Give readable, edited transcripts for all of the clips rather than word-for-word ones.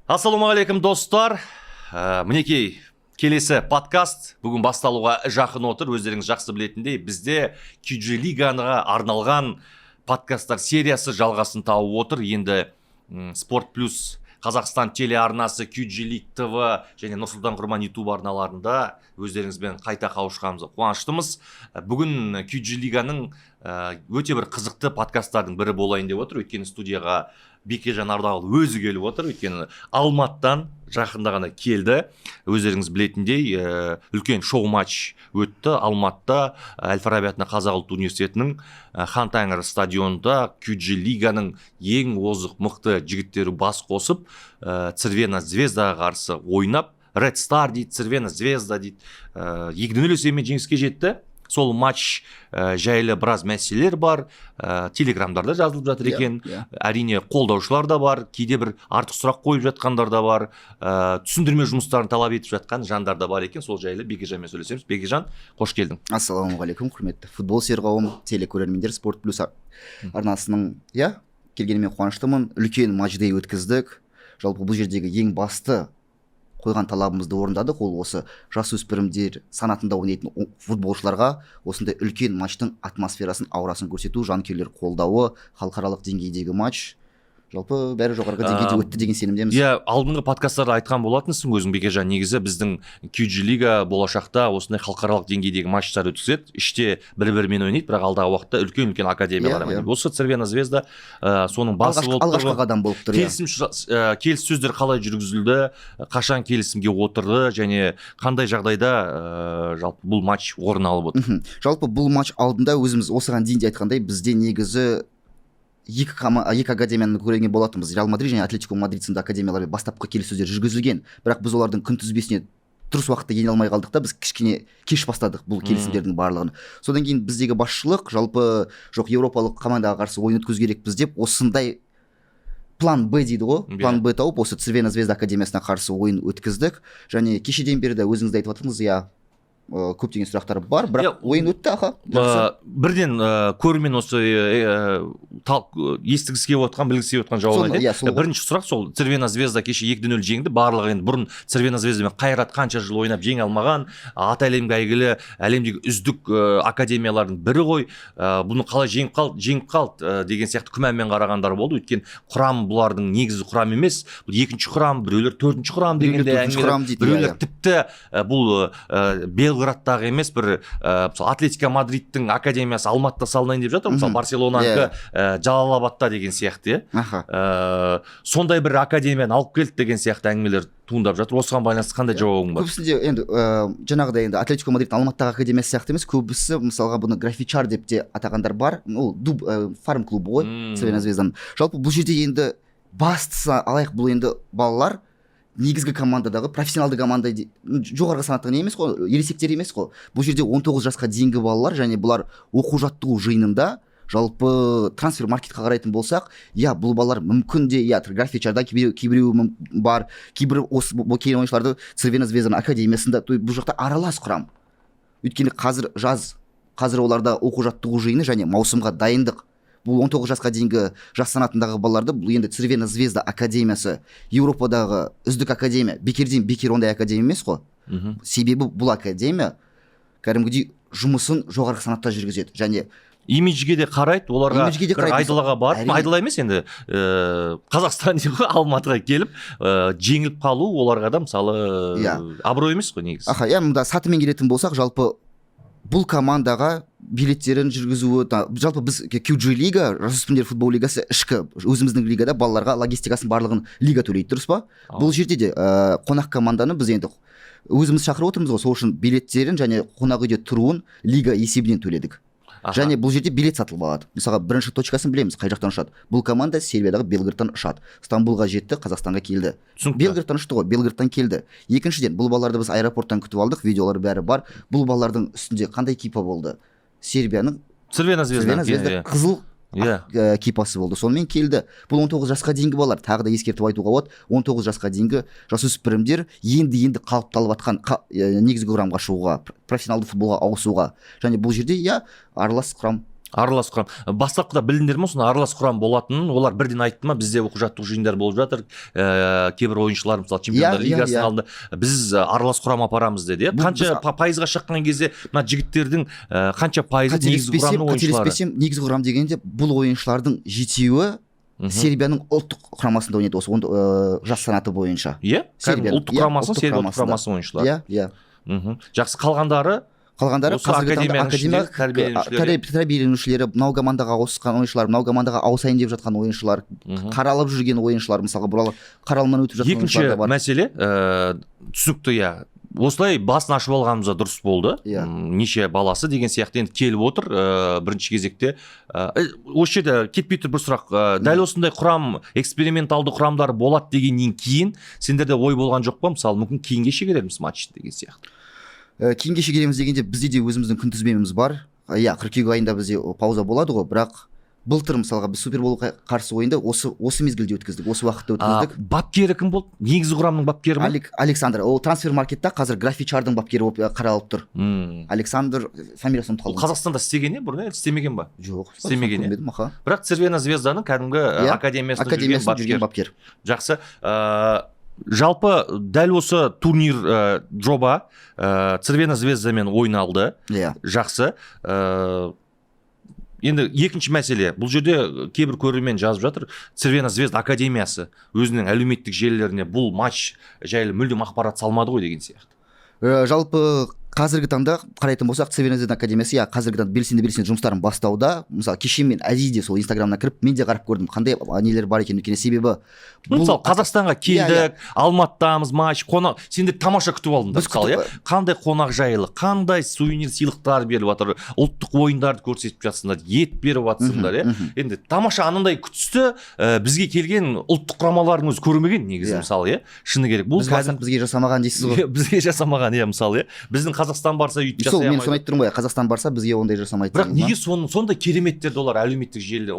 Ассалаумағалейкум достар. Мінекей келесі подкаст бүгін басталуға жақын отыр. Өздеріңіз жақсы білетіндей, бізде QG Лигаға арналған подкасттар сериясы жалғасын тауып отыр. Енді Спорт Плюс Қазақстан телеарнасы, QG Лиг ТВ және Нұрсұлтан Құрман YouTube арналарында өздеріңізбен қайта қауышқанымызға қуаныштымыз. Бүгін QG Лиганың өте бір қызықты подкасттардың бірі болайын деп отыр. Өйткені студияға Бекежан Ардағұл өзі келіп отыр. Өйткені Алматыдан жақында ғана келді. Өздеріңіз білетіндей, үлкен шоу-матч өтті Алматыда Әл-Фараби атындағы Қазақ ұлттық университетінің Хан Тайғыр стадионында QG Лиганың ең озық мықты жігіттері бас қосып, Цервена Звездаға қарсы ойнап, Red Star дейді, Цервена Звезда дейді, 2-0 есебімен жеңіске жетті. Сол матч жайлы біраз мәселелер бар, телеграмдарда жазылып жатыр екен. Әрине қолдаушылар да бар, кейде бір артық сұрақ қойып жатқандар да бар, түсіндірме жұмыстарын талап етіп жатқан жандар да бар екен. Сол жайлы Бекежанмен сөйлесеміз. Бекежан, қош келдің. Ассалаумағалейкум, құрметті футбол сүйер қауым, телекөрермендер, Спорт Плюс арнасының келгеніме қуаныштымын. Үлкен матчдей өткіздік. Жалпы бұл жердегі ең басты қойған талабымызды орындадық. Ол осы жасөспірімдер санатында ойнайтын футболшыларға осындай үлкен матчтың атмосферасын, аурасын көрсету, жанкүйерлер қолдауы, халықаралық деңгейдегі матч. Жалпы бәрі жоғарғы деңгейде өтті деген сенімдеміз. Алдыңғы подкасттарда айтқан болатынсың өзің, Бекежан. Негізі біздің QG Лига болашақта осындай халықаралық деңгейдегі матчтар өткізеді. Іште бір-бірімен ойнайды, бірақ алдағы уақытта үлкен академиялар. Осы Цервена Звезда соның басы болып тұр. Алғашқы қадам болып тұр. Келіссөздер қалай жүргізілді, қашан келісімге отырды және қандай жағдайда жалпы бұл матч орын алып отыр? Жалпы бұл матч алдында өзіміз осыған дейін де айтқандай, бізде негізі екі академияны көрген болатынбыз. Реал Мадрид және Атлетико Мадрид сынды академиялармен бастапқы келіссөздер жүргізілген, бірақ біз олардың күнтізбесіне дұрыс уақытта ене алмай қалдық та, біз кішкене кеш бастадық бұл келісімдердің барлығын. Содан кейін біздегі басшылық жалпы жоқ, еуропалық командаға қарсы ойын өткізу керекпіз деп осындай план Б дейді ғой, план Б тауып осы Цервена Звезда академиясына қарсы ойын өткіздік. Және кешеден бері өзіңіз де айтып жатырсыз, көптеген сұрақтар бар, бірақ ойын өтті. Бірден көрермен осы естігісі келіп отқан, білгісі келіп отқан жауап айтайын. Бірінші сұрақ сол, Цервена Звезда кеше 2-0 жеңді. Барлығы енді бұрын Цервена Звездамен Қайрат қанша жыл ойнап жеңе алмаған, аты әлемге әйгілі, әлемдегі үздік академиялардың бірі ғой. Бұны қалай жеңіп қалды деген сияқты күмәнмен қарағандар болды. Өйткені құрам бұлардың негізі құрам емес, бұл екінші құрам, біреулер төртінші құрам дегенде әңгімелер, біреулер тіпті бұл Белградтағы емес, бір Атлетико Мадридтің академиясы Алматыда салынайын деп жатыр. Мысалы Барселонанікі Жалалабадта деген сияқты. Сондай бір академияны алып келді деген сияқты әңгімелер туындап жатыр. Осыған байланысты қандай жауабың бар? Көбісінде енді жаңағыдай енді Атлетико Мадридтің Алматыдағы академиясы сияқты емес, көбісі мысалға бұны графичар деп те атағандар бар. Ол фарм клубы ғой, Цервена Звезданың. Жалпы бұл жерде енді бастысы алайық, бұл енді балалар негізгі командадағы профессионалды команда, жоғарғы санаттағы не емес қой, ересектер емес қой. Бұл жерде 19 жасқа дейінгі балалар, және бұлар оқу жаттығу жиынында жалпы трансфер маркетқа қарайтын болсақ, бұл балалар мүмкін де графичарда кейбіреуі бар, кейбір осы бұл кейін ойыншыларды Цервена Звезданың академиясында, бұл жақта аралас құрам. Өйткені қазір оларда оқу жаттығу жиыны және маусымға дайындық. Бұл 19 жасқа дейінгі жас санатындағы балаларды, бұл енді Цервена Звезда академиясы Еуропадағы үздік академия, бекерден бекер ондай академия емес қой. Себебі бұл академия кәдімгідей жұмысын жоғарғы санатта жүргізеді. Және имиджге де қарайды, оларға бір айдалаға бар, айдала емес енді Қазақстан Алматыға келіп жеңіліп қалу оларға да мысалы абырой емес қой негізі. Мұнда сатымен келетін болсақ, жалпы бұл командаға билеттерін жүргізуі, жалпы біз QG Лига, жасөспірімдер футбол лигасы ішкі, өзіміздің лигада балаларға логистикасын барлығын лига төлейді, дұрыс па? Бұл жерде де қонақ команданы біз енді өзіміз шақырып отырмыз ғой, сол үшін билеттерін және қонақ үйде тұруын лига есебінен төледік. Және бұл жерде билет сатылып алады. Мысалға бірінші точкасын білеміз, қай жақтан ұшады. Бұл команда Сербиядағы Белградтан ұшады. Стамбулға жетті, Қазақстанға келді. Белградтан ұшты ғой, Белградтан келді. Екіншіден, бұл балаларды біз аэропорттан күтіп алдық, видеолар бәрі бар. Бұл балалардың үстінде қандай кипа болды? Сербияның Цервена Звезда қызыл кипасы болды. Сонымен келді. Бұл 19 жасқа дейінгі балалар, тағы да ескертіп айтуға болады, 19 жасқа дейінгі жасөспірімдер енді қалыпталып жатқан негізгі құрамға шығуға, профессионалды футболға ауысуға. Және бұл жерде аралас құрам Аралас құрам. Бастапқыда білдіңдер ме осыны аралас құрам болатынын? Олар бірден айтты ма? Бізде оқу жаттығу жиындар болып жатыр. Кейбір ойыншылар мысалы чемпиондар лигасының алдында біз аралас құрам апарамыз деді. Қанша пайызға шыққан кезде мына жігіттердің қанша пайызы негізгі құрамның ойыншылары? Қателеспесем, негізгі құрам дегенде бұл ойыншылардың жетеуі Сербияның ұлттық құрамасында ойнайды осы жас санаты бойынша. Иә? Ұлттық құрамасының, Сербия ұлттық құрамасының ойыншылары. Иә. Жақсы, қалғандары қазіргі таңда тәрбиеленушілері, мынау командаға ауысқан ойыншылар, мынау командаға ауысайын деп жатқан ойыншылар, қаралып жүрген ойыншылар, мысалға бұралы қаралымнан өтіп жатқан ойыншылар да бар. Екінші мәселе, түсінікті, иә. Осылай басын ашып алғанымызда дұрыс болды. Неше баласы деген сияқты енді келіп отыр бірінші кезекте. Осы жерде кетпей тұр бір сұрақ. Дәл осындай құрам, эксперименталды құрамдар болады дегеннен кейін сендерде ой болған жоқ па? Мысалы, мүмкін кейінге шегерерміз матч деген сияқты. Кейінге шегереміз дегенде бізде де өзіміздің күнтізбеміз бар. Иә, қыркүйек айында бізде пауза болады ғой, бірақ былтыр мысалға біз суперболға қарсы ойынды осы мезгілде өткіздік, осы уақытта өткіздік. Бапкері кім болды? Негізгі құрамның бапкері ме? Александр. Ол трансфер маркетта қазір графичардың бапкері болып қаралып тұр. Александр фамилиясын ұмытып қалдым. Қазақстанда істеген не бұрын? Істемеген ба? Жоқ, істемеген. Бірақ Цервена Звезданың кәдімгі академиясында жүрген бапкер. Жақсы. Жалпы дәл осы турнир жоба Цервена Звездамен ойналды. Жақсы. Енді екінші мәселе, бұл жерде кейбір көрермен жазып жатыр, Цервена Звезда академиясы өзінің әлеуметтік желілеріне бұл матч жайлы мүлдем ақпарат салмады ғой деген сияқты. Жалпы қазіргі таңда қарайтын болсақ, Цервена Звезда академиясы қазіргі таңда белсенді жұмыстарын бастауда. Мысалы, кеше мен әдейі сол инстаграмына кіріп, мен де қарап көрдім, қандай нелер бар екен, өйткені себебі мысалы Қазақстанға келдік, Алматыдамыз матч, қонақ, сендер тамаша күтіп алдыңдар. Мысалы, қандай қонақ жайлы, қандай сувенир сыйлықтар беріп жатыр, ұлттық ойындарды көрсетіп жатсыңдар, ет беріп жатсыңдар, енді тамаша анандай күтісті бізге келген ұлттық құрамалардың өзі көрмеген негізі, мысалы, шыны керек. Бұл бізге жасамаған дейсіз ғой. Бізге жасамаған, мысалы, біздің Қазақстан барса үйтіп жасай алмайды. Мен соны айтып тұрмын ғой, Қазақстан барса бізге ондай жасамайды. Бірақ неге сондай кереметтерді олар әлеуметтік желілер?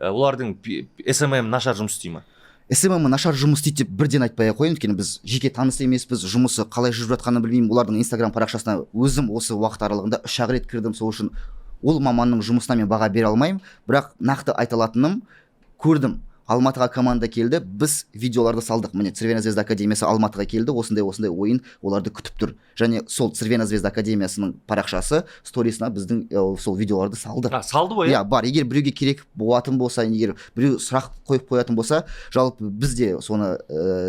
Олардың SMM нашар жұмыс істей ме? SMM нашар жұмыс істейді деп бірден айтпай ақ қояйын, өйткені біз жеке таныс емеспіз, жұмысы қалай жүріп жатқанын білмеймін. Олардың инстаграм парақшасына өзім осы уақыт аралығында 3 рет кірдім, сол үшін ол маманның жұмысына мен баға бере алмаймын. Бірақ нақты айта алатыным, көрдім, Алматыға команда келді, біз видеоларды салдық. Міне Цервена Звезда академиясы Алматыға келді, осындай ойын оларды күтіп тұр. Және сол Цервена Звезда академиясының парақшасы сторисына біздің сол видеоларды салды. Салды ғой? Иә, бар. Егер біреуге керек болатын болса, егер біреу сұрақ қойып қоятын болса, жалпы бізде соны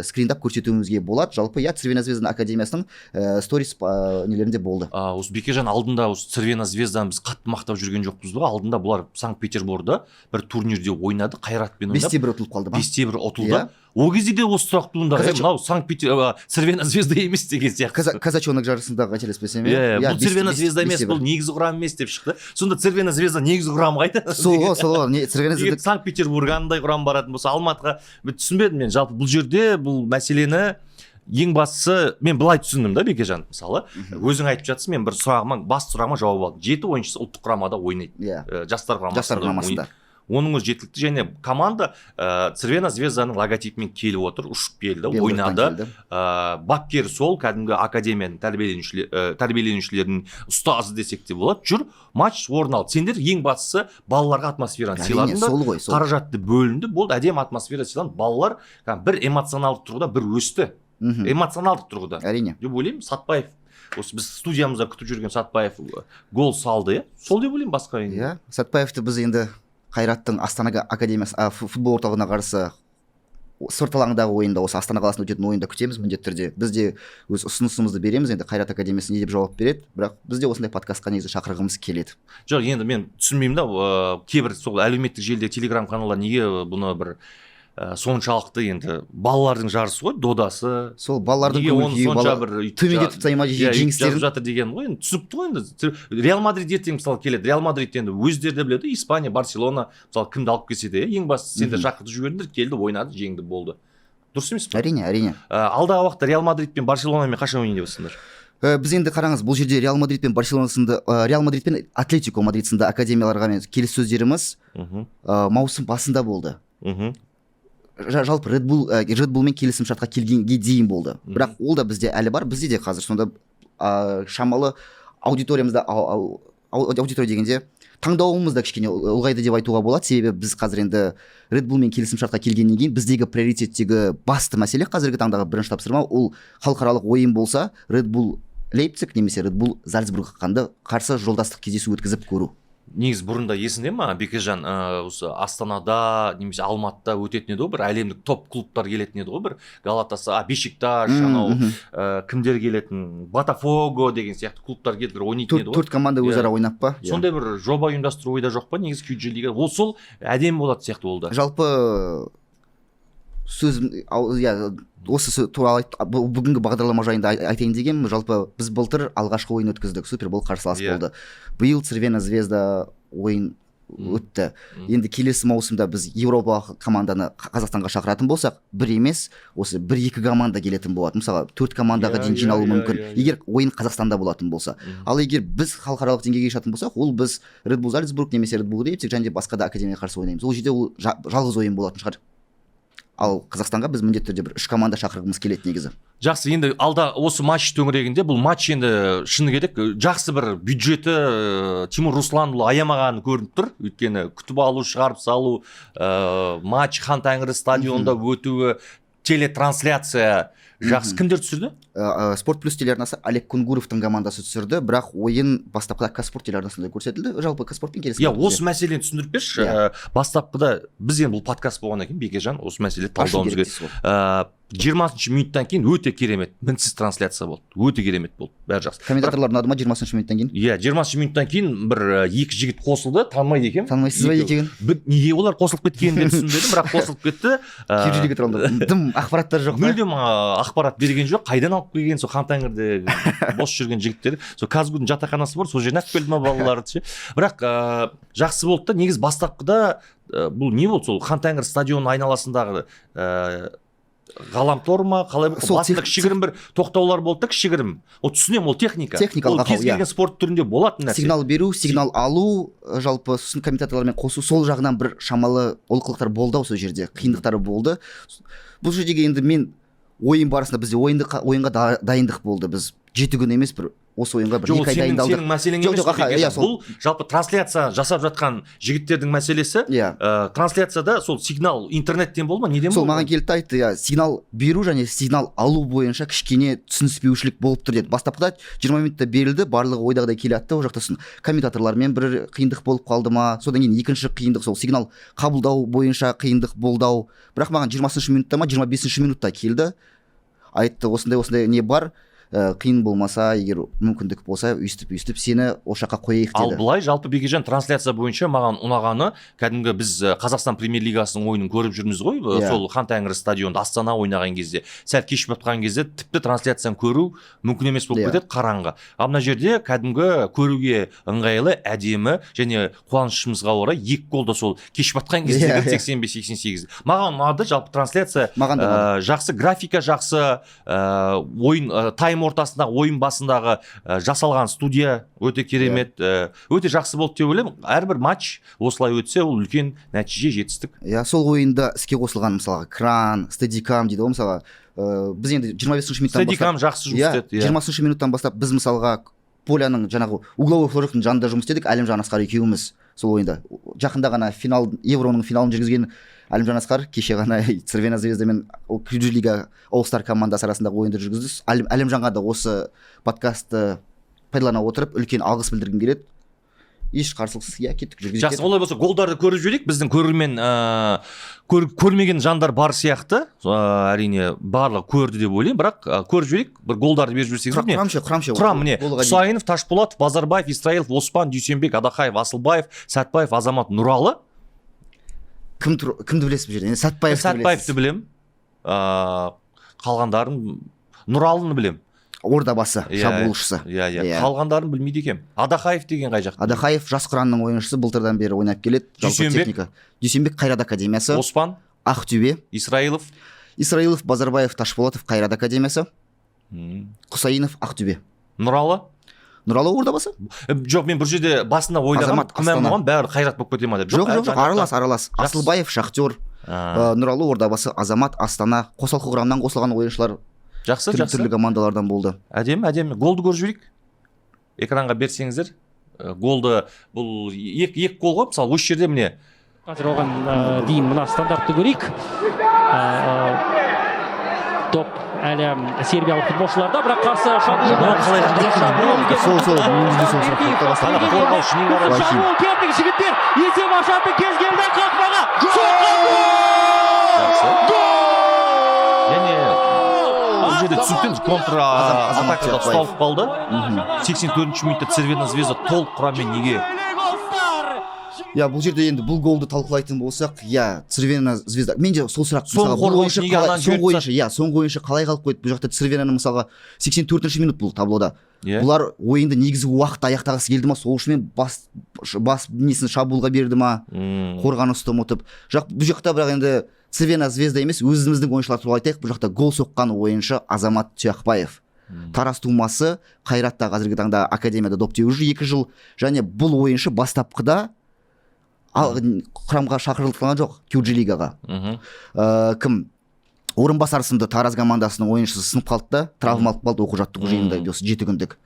скриндап көрсетуімізге болады. Жалпы иә, Цервена Звезда академиясының сторис нелерінде болды. Осы Бекежан алдында осы Цервена Звезданы біз қатты мақтап жүрген жоқпыз ба? Алдында бұлар Санкт-Петербургда бір турнирде ойнады, Қайратпен ойнап. Ұтылып қалды ма? 5-1 ұтылды. Ол кезде де осы сұрақ туындады. Мынау Цервена Звезда емес деген сияқты. Казачонок жарысындағы қателеспесем. Бұл Цервена Звезда емес, бұл негізгі құрам емес деп шықты. Сонда Цервена Звезда негізгі құрам қайда? Сол. Цервена Звезда Санкт-Петербург андай құрам баратын болса, Алматыға түсінбедім мен. Жалпы бұл жерде бұл мәселені ең бастысы мен былай түсіндім да, Бекежан, мысалы, өзің айтып жатсың, мен бір басты сұрағыма жауап алдым. 7 ойыншысы ұлттық құрамада ойнайды. Жастар құрамасында. Оның өзі жеткілікті, және команда Цервена Звезданың логотипімен келіп отыр, ұшып келді, ойнады. Бапкер сол, кәдімгі академияның тәрбиеленушілерінің ұстазы десек те болады. Жүр, матч орын алды. Сендер ең бастысы балаларға атмосфераны сыйладыңдар, қаражатты бөлінді, болды, әдемі атмосфера сыйланды. Балалар бір эмоционалдық тұрғыда бір өсті. Эмоционалдық тұрғыда. Әрине. Деп ойлаймын, Сатпаев, осы біз студиямызда күтіп жүрген Сатпаев гол салды, сол деп ойлаймын, басқа енді. Иә, Сатпаевты біз енді Қайраттың Астана академиясы футбол орталығына қарсы спорт алаңындағы ойында, осы Астана қаласында өтетін ойында күтеміз міндетті түрде. Біз де өз ұсынысымызды береміз, енді Қайрат академиясы не деп жауап береді, бірақ біз де осындай подкастқа негізі шақырғымыз келеді. Жоқ, енді мен түсінбеймін да, кейбір сол әлеуметтік желіде телеграм каналдар неге бұны бір соншалықты енді балалардың жарысы ғой, додасы. Сол балалардың төмендетіп тастай ма жеңістерін жазып жатыр деген ғой, енді түсінікті ғой. Енді Реал Мадрид ертең мысалы келеді, Реал Мадрид енді өздері де біледі, Испания, Барселона мысалы кімді алып келсе де, ең бастысы сендер шақыртып жібердіңдер, келді, ойнады, жеңді, болды. Дұрыс емес пе? Әрине. Алдағы уақытта Реал Мадрид пен Барселонамен қашан ойнай бастыңдар? Біз енді қараңыз, бұл жерде Реал Мадрид пен Барселона сынды, Реал Мадрид пен Атлетико Мадрид сынды академияларға келіссөздеріміз маусым басында болды. Жалпы Red Bullмен келісім шартқа келгенге дейін болды. Бірақ ол да бізде әлі бар. Бізде де қазір сонда шамалы аудиториямызда аудитория дегенде таңдауымыз да кішкене ұлғайды деп айтуға болады. Себебі біз қазір енді Red Bullмен келісімшартқа келгеннен кейін біздегі приоритеттегі басты мәселе қазіргі таңдағы бірінші тапсырма ол халықаралық ойын болса Red Bull Лейпциг немесе Red Bull Зальцбургқа қарсы жолдастық кездесу өткізіп көру. Негізі бұрында есіңде ма Бекежан, осы Астанада немесе Алматыда өтетін еді ғой, бір әлемдік топ клубтар келетін еді ғой, бір Галатасарай, Бешикташ, анау кімдер келетін, Ботафого деген сияқты клубтар келіп ойнайтын еді ғой. 4 команда өзара ойнап па? Сондай бір жоба ұйымдастыру ойда жоқ па негізі QG лига? Ол сол әдемі болады сияқты ол да. Жалпы сөз осы туралы бүгінгі бағдарлама жайында айтайын дегенмін. Жалпы біз былтыр алғашқы ойын өткіздік, Супербол қарсылас болды. Биыл Цервена Звезда ойын өтті. Енді келесі маусымда біз Европалық команданы Қазақстанға шақыратын болсақ, бір емес, осы 1-2 команда келетін болады. Мысалы 4 командаға дейін жиналуы мүмкін, егер ойын Қазақстанда болатын болса. Ал егер біз халықаралық деңгейге шығатын болсақ, ол біз Red Bull Зальцбург немесе Red Bull Лейпциг және басқа да академияға қарсы ойнаймыз. Ол жерде ол жалғыз ойын болатын шығар. Ал Қазақстанға біз міндетті түрде бір 3 команда шақырғымыз келеді негізі. Жақсы, енді алда осы матч төңірегінде, бұл матч енді шыны керек жақсы бір бюджеті Тимур Русланұлы аямағаны көрініп тұр. Өйткені күтіп алу, шығарып салу, матч Хан Тәңірі стадионда өтуі, телетрансляция жақсы. Кімдер түсірді? Спорт плюс телеарнасы Олег Кунгуровтың командасы түсірді, бірақ ойын бастапқыда Казспорт телеарнасында көрсетілді. Жалпы Казспортпен келісім. Осы мәселені түсіндіріп берші. Бастапқыда біз енді бұл подкаст болғаннан кейін Бекежан осы мәселені талдауымыз керек. 20 минуттан кейін өте керемет, мінсіз трансляция болды. Өте керемет болды. Бәрі жақсы. Комментаторлар ұнады ма 20 минуттан кейін? Иә, 20 минуттан кейін бір екі жігіт қосылды, танымайды екен. Танымайсыз ба екеуін? Неге олар қосылып кеткенін де түсінбедім, бірақ қосылып кетті. QG-ге туралы дым ақпараттар жоқ па? Мүлдем ақпарат берген жоқ. Қайдан алып келген сол Хан Тәңірде бос жүрген жігіттер. Сол Казгудың жатақханасы бар, сол жерден алып келді ма балаларды ше. Бірақ жақсы болды да, негізі бастапқыда бұл не болды? Сол Хан Тәңір стадионының айналасындағы ғаламтор ма, қалай болды? Басында кішігірім бір тоқтаулар болды да, кішігірім. Ол түсінемін, ол техника. Техникалық ақау. Ол кез келген спорт түрінде болатын нәрсе. Сигнал беру, сигнал алу, жалпы сосын комментаторлармен қосу, сол жағынан бір шамалы олқылықтар болды сол жерде, қиындықтары болды. Бұл жердегі енді мен ойын барысында бізде ойынға дайындық болды. Біз 7 күн емес, бір осы ойынға бір 2 ай дайындалдық. Сенің мәселең емес. Бұл жалпы трансляция жасап жатқан жігіттердің мәселесі. Трансляцияда сол сигнал интернеттен болды ма, неден болды? Сол маған келді айтты, сигнал беру және сигнал алу бойынша кішкене түсініспеушілік болып тұр деді. Бастапқыда 20 минутта берілді, барлығы ойдағыдай келатты. Ол жақта комментаторлармен бір қиындық болып қалды ма, содан кейін екінші қиындық сол сигнал қабылдау бойынша қиындық болды. Бірақ маған 20 минутта ма 25 минутта келді. Айтты, осындай не бар, қиын болмаса, егер мүмкіндік болса, өйстіп сені ол жаққа қояйық деді. Ал былай жалпы Бекежан трансляция бойынша маған ұнағаны, кәдімгі біз Қазақстан премьер-лигасының ойынын көріп жүрміз ғой, сол Хан Тәңірі стадионда Астана ойнаған кезде, сәл кешіп жатқан кезде тіпті трансляцияны көру мүмкін емес болып кетеді, қараңғы. Ал мына жерде кәдімгі көруге ыңғайлы, әдемі және қуанышымызға орай 2 голда сол кешіп жатқан кезде 85-88. Маған ұнады жалпы трансляция, жақсы графика, жақсы ойын тайм ортасындағы ойын басындағы жасалған студия өте керемет, өте жақсы болды деп ойлаймын. Әрбір матч осылай өтсе, ол үлкен нәтиже, жетістік. Сол ойында іске қосылған мысалға кран, стедикам дейді ғой мысалға. Біз енді 25 минуттан бастап стедикам жақсы жұмыс істеді. 20 минуттан бастап біз мысалға поляның жаңағы угловой флажоктың жанында жұмыс істедік. Әлімжан Асқар екеуміз сол ойында. Жақында ғана Евроның финалын жүргізген Әлімжан Асқар кеше ғана Цервена Звезда мен QG лига All-Star командасы арасындағы ойынды жүргізді. Әлімжанға да осы подкастты пайдалана отырып үлкен алғыс білдіргім келеді. Еш қарсылықсыз кеттік жүргізіп. Жақсы, олай болса голдарды көріп жіберейік. Біздің көрермен көрмеген жандар бар сияқты. Әрине барлығы көрді деп ойлаймын, бірақ көріп жіберейік. Бір голдарды беріп жіберсеңіз. Құрам міне. Құсайынов, Ташпулатов, Базарбаев, Исраилов, Оспан, Дүйсенбек, Адахаев, Асылбаев, Сәтбаев, Азамат, Нұралы. Кімді білесіз бұл жерде? Сәтбаевты білем. Қалғандарын Нұралыны білем. Ордабасы, шабуылшысы. Қалғандарын білмейді екем. Адахаев деген қай жақ? Адахаев жас құранның ойыншысы, былтырдан бері ойнап келеді. Дүйсенбек Қайрат академиясы. Оспан, Ақтөбе. Исраилов, Базарбаев, Ташпулатов, Қайрат академиясы. Құсайынов, Ақтөбе. Нұралы Ордабасы? Жоқ, мен бір жерде басында ойлағам, күмән болған, бәрі Қайрат болып кете ма деп. Жоқ, аралас. Асылбаев, Шахтер, Нұралы, Ордабасы, Азамат, Астана, қосалқы құрамнан қосылған ойыншылар. Жақсы. Түрлі командалардан болды. Әдемі. Голды көріп жіберейік. Экранға берсеңіздер. голды бұл екі гол ғой мысалы осы жерде міне қазір оған дейін мына стандартты көрейік. Топ әлі сербиялық футболшыларда, бірақ қарсы жігіттер есеп ашатын кез келді қақпаға. бұл жерде түсініктен контра атакада ұсталып қалды. 84-ші минутта Цервена Звезда толық құраммен неге? Бұл жерде енді бұл голды талқылайтын болсақ, Цервена Звезда. Менде сол сұрақ, соңғы ойыншы қалай қалып қойды? Бұл жақта Цервенаны мысалға 84-ші минут бұл таблода. Бұлар ойынды негізгі уақытта аяқтағысы келді ма, сол үшін бас несін шабуылға берді ма, қорғанысты ұмытып. Бұл жақта бірақ енді Цервена Звезда емес, өзіміздің ойыншылар туралы айтайық. Бұл жақта гол соққан ойыншы Азамат Тұяқбаев. Тараз тумасы, Қайратта қазіргі таңда академияда доп теуіп жүр 2 жыл, және бұл ойыншы бастапқыда құрамға шақырылған жоқ, QG лигаға. Кім? Орынбасар сынды Тараз командасының ойыншысы сынып қалды да, травмалық болды оқу-жаттығу жиынында 7 күндік.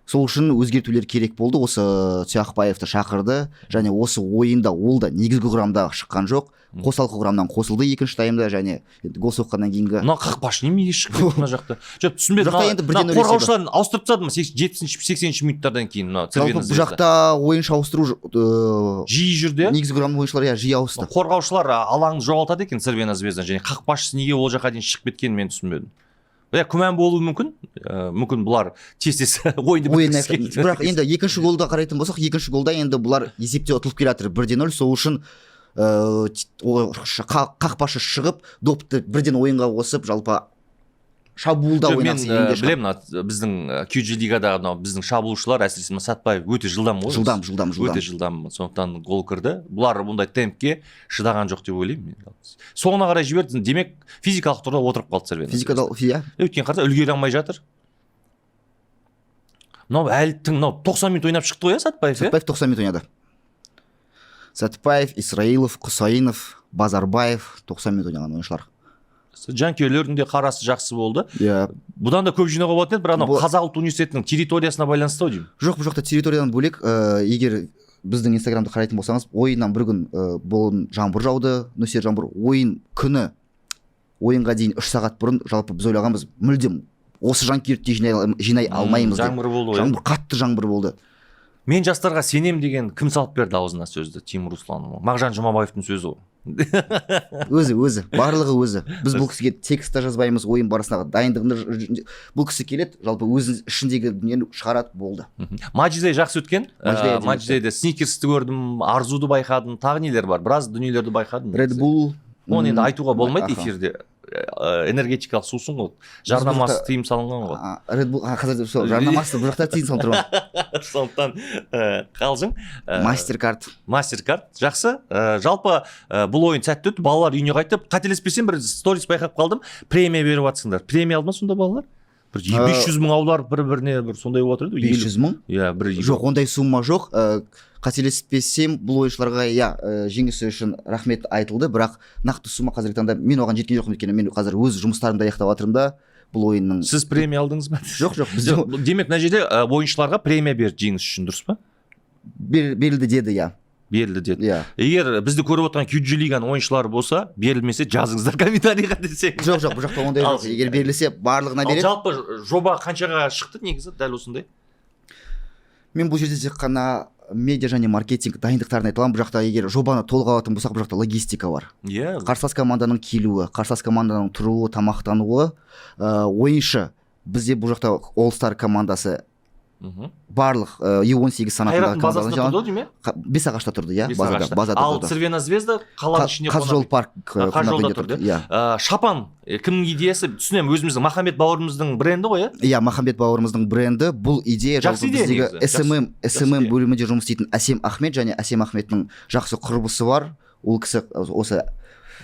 Сол үшін өзгертулер керек болды. Осы Тұяқбаевты шақырды, және осы ойында ол да негізгі құрамда шыққан жоқ. Қосалқы құрамнан қосылды екінші таймда, және гол соққаннан кейінгі. Мына қақпашы неге шығып мына жақта? Жоқ, түсінбедім. Қорғаушыларын ауыстырып ма 70-80-ші минуттардан кейін мына Цервена Звезда? Бұл жақта ойыншы ауыстыру жиі жүрді. Негізгі құрамның ойыншылары жиі ауысты. Қорғаушылар алаңды жоғалтады екен Цервена Звезда, және қақпашысы неге ол жаққа дейін шығып кеткенін мен түсінбедім. Күмән болуы мүмкін. Мүмкін бұлар тез ойынды біткісі келді. Бірақ енді екінші голда қарайтын болсақ, екінші голда енді бұлар есепте ұтылып келе жатыр 1-0. Сол үшін қақпашы шығып, допты бірден ойынға қосып, жалпы шабуылда ойнағысы келгенде шығар. Мен білемін, біздің QG лигадағы біздің шабуылшылар, әсіресе Сатпаев өте жылдам ғой. Жылдам. Өте жылдам. Сондықтан гол кірді. Бұлар бұндай темпке шыдаған жоқ деп ойлаймын. Соңына қарай жіберді. Демек, физикалық тұрда отырып қалды Цервена. Өткен қарса үлгере алмай жатыр. Әлі 90 минут ойнап шықты ғой, Сатпаев? Сатпаев 90 минут ойнады. Сатпаев, Исраилов, Құсайынов, Базарбаев 90 минут ойнаған ойыншылар. Жанкүйерлердің де қарасы жақсы болды. Бұдан да көп жинауға болатын еді, бірақ Қазақ ұлттық университетінің территориясына байланысты ау деймін. Жоқ, бұл жақта территориядан бөлек, егер біздің инстаграмды қарайтын болсаңыз, ойыннан бір күн жаңбыр жауды, нөсер жаңбыр. Ойын күні ойынға дейін 3 сағат бұрын жалпы біз ойлағанбыз, мүлдем осы жанкүйерді жинай алмаймыз деп. Жаңбыр болды ғой. Қатты жаңбыр болды. Мен жастарға сенем деген кім салып берді аузына сөзді? Тимур Русланов. Мағжан Жұмабаевтың сөзі ғой. Өзі, барлығы өзі. Біз бұл кісіге текст та жазбаймыз, ойын барысындағы дайындығында бұл кісі келеді, жалпы өзінің ішіндегі дүниені шығарады, болды. Маджидей жақсы өткен. Маджидейде сникерсті көрдім, Арзуды байқадым, тағы нелер бар, біраз дүниелерді байқадым. Red Bull. Оны енді айтуға болмайды эфирде. Энергетикалық сусын ғой. Жарнамасы тыйым салынған ғой. Red Bull, қазір жарнамасы бұл жақта тыйым салып тұрған. Сондықтан қалжың. Мастеркард. Жақсы. Жалпы бұл ойын сәтті өтті. Балалар үйіне қайтып, қателеспесем бір сторис байқап қалдым. Премия беріп жатсыңдар. Премия алды ма сонда балалар? 500 мың аулар бір-біріне сондай отырды. 500 мың? Жоқ, ондай сумма жоқ. Қателеспесем, бұл ойыншыларға жеңісі үшін рахмет айтылды, бірақ нақты сумма қазіргі таңда мен оған жеткен жоқпын, өйткені мен қазір өз жұмыстарымды аяқтап жатырмын да, бұл ойынның. Сіз премия алдыңыз ба? Жоқ. Демек, мына жерде ойыншыларға премия берді жеңіс үшін, дұрыс па? Берілді деді, Берілді деді. Егер бізді көріп отырған QG лиганың ойыншылары болса, берілмесе жазыңыздар комментарийға десең. Жоқ, бұл жақта ондай жоқ. Егер берілсе, барлығына береді. Жалпы жоба қаншаға шықты негізі дәл осындай? Мен бұл жерде тек қана медиа және маркетинг дайындықтарын айтыламын. Бұл жақта егер жобаны толық алатын болсақ, бұл жақта логистика бар. Қарсылас команданың келуі, қарсылас команданың тұруы, тамақтануы, ойыншы. Бізде бұл жақта All Star командасы барлық U18 санатындағы базасында тұрды дейме? Бесағашта тұрды, базада тұрды. Ал Цервена Звезда қаланың ішіне Қазжол парк қонақүйде тұрды. Шапан кімнің идеясы? Түсінемін, өзіміздің Махамбет бауырымыздың бренді ғой, Махамбет бауырымыздың бренді. Бұл идея жалпы біздегі SMM бөлімінде жұмыс істейтін Әсем Ахмет, және Әсем Ахметтің жақсы құрбысы бар. Ол кісі осы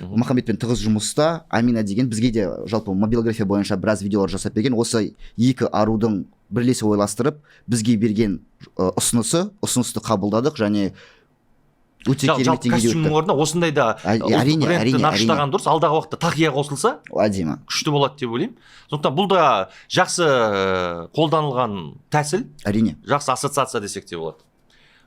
Махамбетпен тығыз жұмыста. Амина деген бізге де жалпы мобилография бойынша біраз видеолар жасап берген. Осы екі арудың бірлесе ойластырып бізге берген ұсынысты қабылдадық, және өте керемет деңгейде өтті. Костюмнің орнына осындай да брендті нақыштаған дұрыс, алдағы уақытта тақия қосылса әдемі күшті болады деп ойлаймын. Сондықтан бұл да жақсы қолданылған тәсіл, әрине жақсы ассоциация десек те болады.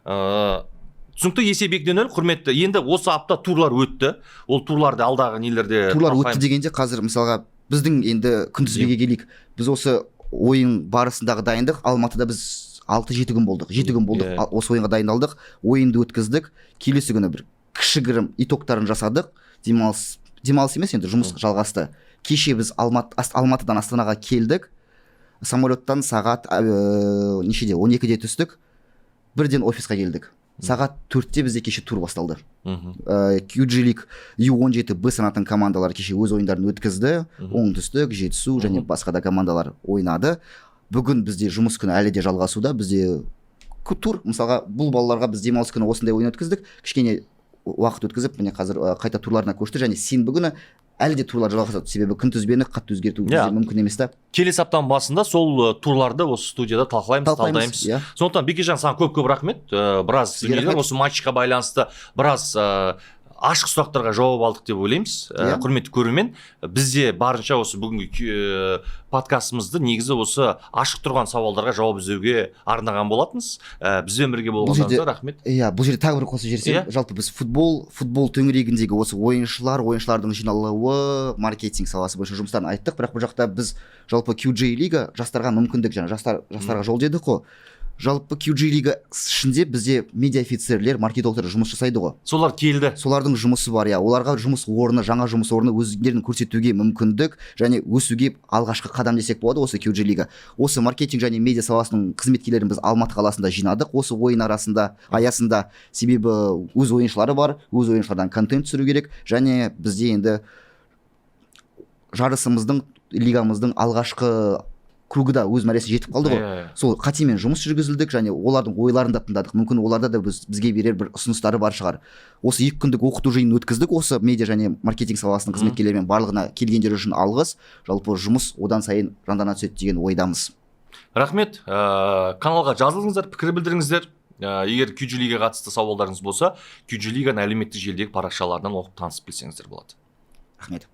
түсінікті есей бекденұлы, құрметті. Енді осы апта турлар өтті. Ол турларды алдағы нелерде турлар өтті дегенде қазір мысалға біздің енді күнтізбеге келейік. Біз осы ойын барысындағы дайындық Алматыда біз 6-7 күн болдық. 7 күн болдық. Осы ойынға дайындалдық. Ойынды өткіздік. Келесі күні бір кішігірім итоктарын жасадық. Демалыс емес, енді жұмыс жалғасты. Кеше біз Алматыдан Астанаға келдік. Самолеттан сағат нешеде 12-де түстік. Бірден офисқа келдік. Сағат 4-те бізде кеше тур басталды. QG League U17 Б санатының командалары кеше өз ойындарын өткізді. Оңтүстік, Жетісу және басқа да командалар ойнады. Бүгін бізде жұмыс күні әлі де жалғасуда. Бізде тур, мысалға бұл балаларға біз демалыс күні осындай ойын өткіздік. Кішкене уақыт өткізіп, міне қазір қайта турларына көшті және сенбі күні әлі де турлар жалғасады. Себебі күнтізбені қатты өзгерту мүмкін емес та. Келесі аптаның басында сол турларды осы студияда талқылаймыз. Сондықтан Бекежан, саған көп рахмет. Біраз осы матчқа байланысты біраз ашық сұрақтарға жауап алдық деп ойлаймыз. Құрметті көрермен, бізде барынша осы бүгінгі подкастымызды негізі осы ашық тұрған сауалдарға жауап іздеуге арнаған болатынбыз. Бізбен бірге болғандарыңызға рахмет. Бұл жерде тағы бір қосып жіберсем, жалпы біз футбол төңірегіндегі осы ойыншылардың жиналуы, маркетинг саласы бойынша жұмыстарын айттық, бірақ бұл жақта біз жалпы QG лига жастарға мүмкіндік, жастарға жол дедік қой. Жалпы QG лига ішінде бізде медиа офицерлер, маркетологтар жұмыс жасайды ғой. Солар келді. Солардың жұмысы бар, оларға жұмыс орны, жаңа жұмыс орны өздерін көрсетуге мүмкіндік және өсуге алғашқы қадам десек болады осы QG лига. Осы маркетинг және медиа саласының қызметкерлерін біз Алматы қаласында жинадық. Осы ойын аясында себебі өз ойыншылары бар, өз ойыншылардан контент түсіру керек және бізде енді жарысымыздың, лигамыздың алғашқы кругыда өз мәресіне жетіп қалды ғой. Сол қатемен жұмыс жүргізілдік және олардың ойларын да тыңдадық. Мүмкін оларда да бізге берер бір ұсыныстары бар шығар. Осы 2 күндік оқыту жиынын өткіздік. Осы медиа және маркетинг саласының қызметкерлерімен барлығына келгендері үшін алғыс. Жалпы жұмыс одан сайын жандана түседі деген ойдамыз. Рахмет. Каналға жазылыңыздар, пікір білдіріңіздер. Егер QG лигаға қатысты сауалдарыңыз болса, QG лиганың әлеуметтік желідегі парақшаларынан оқып танысып білсеңіздер болады. Рахмет.